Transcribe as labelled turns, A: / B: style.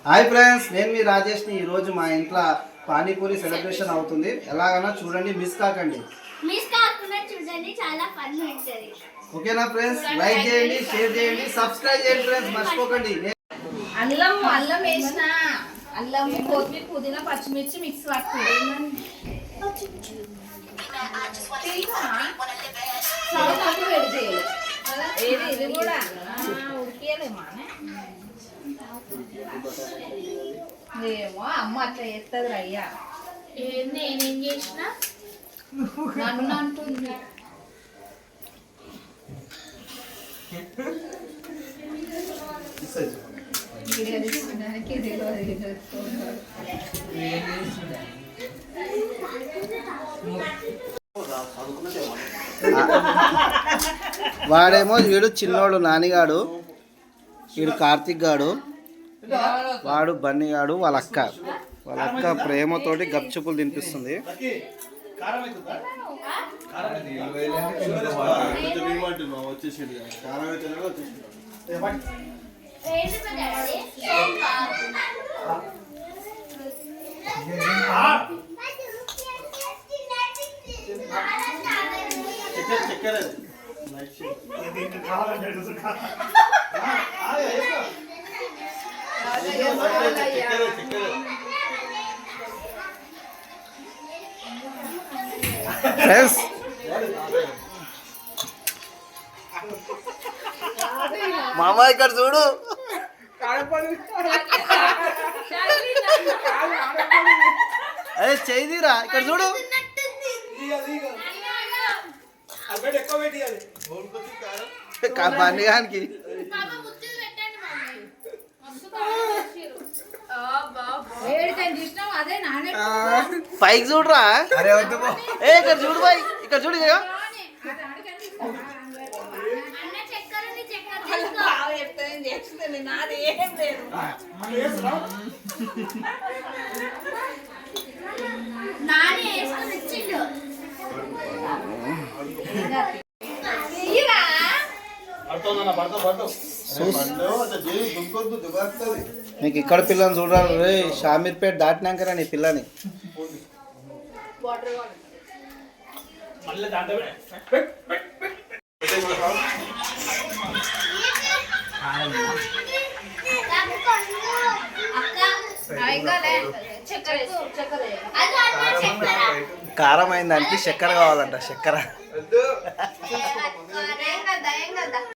A: Hi friends, నేను మీ రాజేష్ని. ఈరోజు మా ఇంట్లో పానీపూరి సెలబ్రేషన్ అవుతుంది. ఎలాగైనా చూడండి, మిస్ కాకండి.
B: చాలా ఫన్ ఉంటుంది.
A: ఓకేనా ఫ్రెండ్స్? లైక్ చేయండి, షేర్ చేయండి, సబ్స్క్రైబ్ చేయండి ఫ్రెండ్స్, మర్చిపోకండి.
C: అల్లం వేసిన అల్లం, కొత్తిమీర, పుదీనా, పచ్చిమిర్చి మిక్స్ పట్టుకుంది. ఇది కూడా ఉడికేదేమో ఏమో అమ్మ అట్లా చేస్తుంది అయ్యా.
B: నేనేం చేసిన
C: నన్ను అంటుంది.
A: వాడేమో వీడు చిన్నోడు నానిగాడు, వీడు కార్తిక్ గాడు, వాడు బన్నీ గాడు, వాళ్ళ అక్క ప్రేమతోటి గప్చుపులు తినిపిస్తుంది. ఫ్రెండ్స్, మామ ఇక్కడ చూడు. అదే చేయిరా, ఇక్కడ చూడు. బండిగానికి పైకి చూడరా. ఏ ఇక్కడ చూడు బాయ్, ఇక్కడ చూడు. నీకు ఇక్కడ పిల్లని చూడాలి రే. షామీర్పేట దాటినాకరా నీ పిల్లని. కారం అయిందానికి చక్కెర కావాలంట. చక్కెర